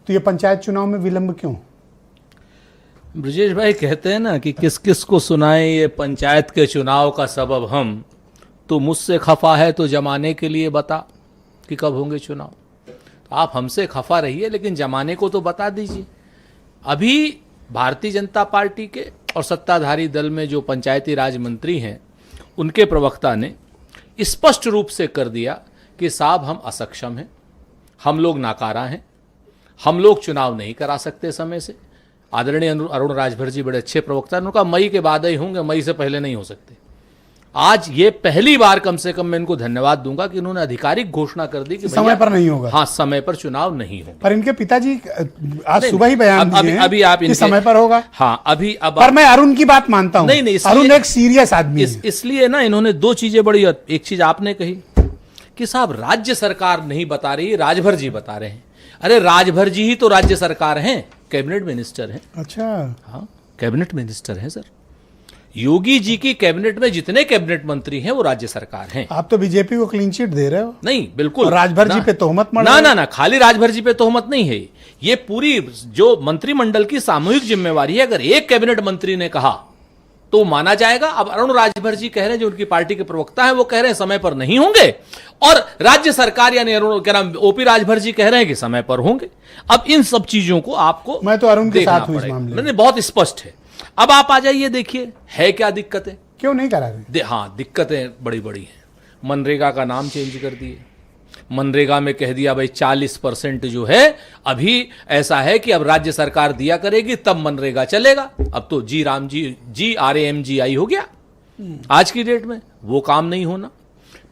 तो ये पंचायत चुनाव में विलंब क्यों? ब्रजेश भाई कहते हैं ना कि किस किस को सुनाए ये पंचायत के चुनाव का सबब हम, तो मुझसे खफा है तो जमाने के लिए बता कि कब होंगे चुनाव। तो आप हमसे खफा रहिए लेकिन जमाने को तो बता दीजिए। अभी भारतीय जनता पार्टी के और सत्ताधारी दल में जो पंचायती राज मंत्री हैं उनके प्रवक्ता ने स्पष्ट रूप से कर दिया कि साहब हम असक्षम हैं, हम लोग नाकारा हैं, हम लोग चुनाव नहीं करा सकते समय से। आदरणीय अरुण राजभर जी बड़े अच्छे प्रवक्ता हैं, उनका मई के बाद ही होंगे, मई से पहले नहीं हो सकते। आज ये पहली बार कम से कम मैं इनको धन्यवाद दूंगा कि इन्होंने आधिकारिक घोषणा कर दी कि समय पर नहीं होगा। हाँ, समय पर चुनाव नहीं होगा। पर इनके पिताजी आज सुबह ही बयान दिए हैं अभी आप कि समय पर होगा। हाँ, अभी अब पर मैं अरुण की बात मानता हूं। नहीं, अरुण एक सीरियस आदमी है। इसलिए ना इन्होंने दो चीजें बड़ी, एक चीज आपने कही कि साहब राज्य सरकार नहीं बता रही, राजभर जी बता रहे हैं। अरे राजभर जी ही तो राज्य सरकार हैं, कैबिनेट मिनिस्टर हैं। अच्छा, हाँ, कैबिनेट मिनिस्टर हैं सर। योगी जी की कैबिनेट में जितने कैबिनेट मंत्री हैं वो राज्य सरकार हैं। आप तो बीजेपी को क्लीन चिट दे रहे हो। नहीं, बिल्कुल राजभर जी पे तोहमत मर ना, ना ना, खाली राजभर जी पे तोहमत नहीं है। ये पूरी जो मंत्रिमंडल की सामूहिक जिम्मेवारी है। अगर एक कैबिनेट मंत्री ने कहा तो माना जाएगा। अब अरुण राजभर जी कह रहे हैं, जो उनकी पार्टी के प्रवक्ता हैं, वो कह रहे हैं समय पर नहीं होंगे, और राज्य सरकार यानी अरुण क्या नाम ओपी राजभर जी कह रहे हैं कि समय पर होंगे। अब इन सब चीजों को आपको, मैं तो अरुण के साथ हूं इस मामले में, बहुत स्पष्ट है। अब आप आ जाइए, देखिए है क्या दिक्कतें, क्यों नहीं करा रहे? हाँ, दिक्कतें बड़ी बड़ी हैं। मनरेगा का नाम चेंज कर दिए, मनरेगा में कह दिया भाई 40% जो है अभी ऐसा है कि अब राज्य सरकार दिया करेगी तब मनरेगा चलेगा। अब तो GRAMGI हो गया आज की डेट में, वो काम नहीं होना।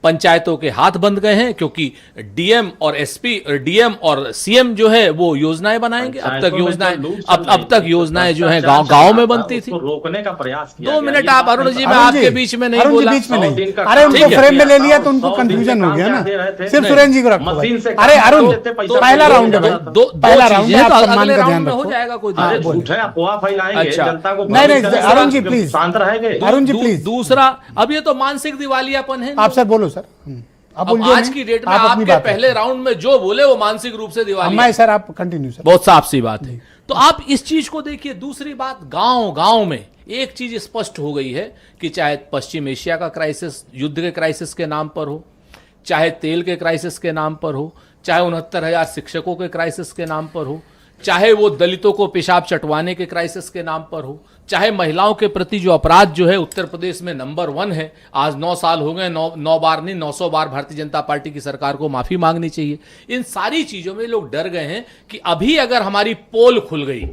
पंचायतों के हाथ बंद गए हैं क्योंकि डीएम और एसपी, डीएम और सीएम जो है वो योजनाएं बनाएंगे। अब तक योजनाएं जो है गांव में बनती थी। रोकने का प्रयास किया। 2 मिनट आप अरुण जी, मैं आपके बीच में नहीं बोला। अरे उनको फ्रेम में ले लिया तो उनको कंफ्यूजन हो गया ना। सिर्फ सुरेंद्र जी को रखो। अरे अरुण, पहला राउंड है भाई, पहला राउंड है, आप सम्मान का ध्यान रखो। हो जाएगा कोई अफवाह फैलाएंगे जनता को। नहीं, अरुण जी प्लीज, शांत रहेंगे। अरुण जी प्लीज। दूसरा, अब ये तो मानसिक दिवालियापन है। आप सर बोलो सर। अब आज की डेट में आपके पहले राउंड में जो बोले वो मानसिक रूप से दिवालिया। सर आप कंटिन्यू सर। बहुत साफ सी बात है। तो आप इस चीज को देखिए। दूसरी बात, गांव में एक चीज स्पष्ट हो गई है कि चाहे पश्चिम एशिया का क्राइसिस युद्ध के क्राइसिस के नाम पर हो, चाहे तेल के क्राइसिस के नाम पर हो, चाहे 69,000 शिक्षकों के क्राइसिस के नाम पर हो, चाहे वो दलितों को पेशाब चटवाने के क्राइसिस के नाम पर हो, चाहे महिलाओं के प्रति जो अपराध जो है उत्तर प्रदेश में नंबर 1 है। आज 9 साल हो गए, 9 बार नहीं 900 बार भारतीय जनता पार्टी की सरकार को माफी मांगनी चाहिए। इन सारी चीजों में लोग डर गए हैं कि अभी अगर हमारी पोल खुल गई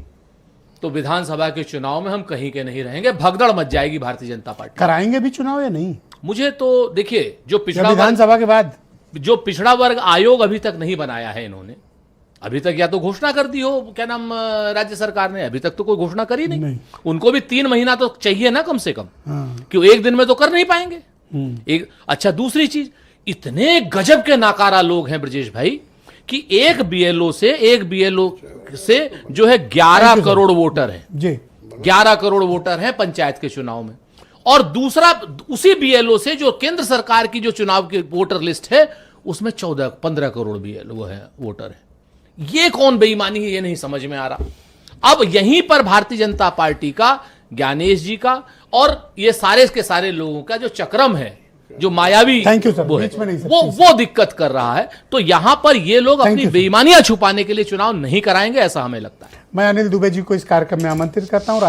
तो विधानसभा के चुनाव में हम कहीं के नहीं रहेंगे, भगदड़ मच जाएगी भारतीय जनता पार्टी। कराएंगे भी चुनाव या नहीं? मुझे तो देखिए, जो पिछड़ा विधानसभा के बाद जो पिछड़ा वर्ग आयोग अभी तक नहीं बनाया है इन्होंने, अभी तक या तो घोषणा कर दी हो, क्या नाम राज्य सरकार ने, अभी तक तो कोई घोषणा करी नहीं। उनको भी 3 महीना तो चाहिए ना कम से कम। क्यों एक दिन में तो कर नहीं पाएंगे। अच्छा, दूसरी चीज, इतने गजब के नाकारा लोग हैं ब्रजेश भाई कि एक बीएलओ से जो है 11 करोड़ वोटर है जी, 11 करोड़ वोटर हैं पंचायत के चुनाव में। और दूसरा, उसी बीएलओ से जो केंद्र सरकार की जो चुनाव की वोटर लिस्ट है उसमें 14-15 करोड़ बीएलओ है, वोटर है। ये कौन बेईमानी है, ये नहीं समझ में आ रहा। अब यहीं पर भारतीय जनता पार्टी का, ज्ञानेश जी का और ये सारे के सारे लोगों का जो चक्रम है, जो मायावी वो दिक्कत कर रहा है। तो यहां पर ये लोग अपनी बेईमानियां छुपाने के लिए चुनाव नहीं कराएंगे, ऐसा हमें लगता है। मैं अनिल दुबे जी को इस कार्यक्रम में आमंत्रित करता हूं।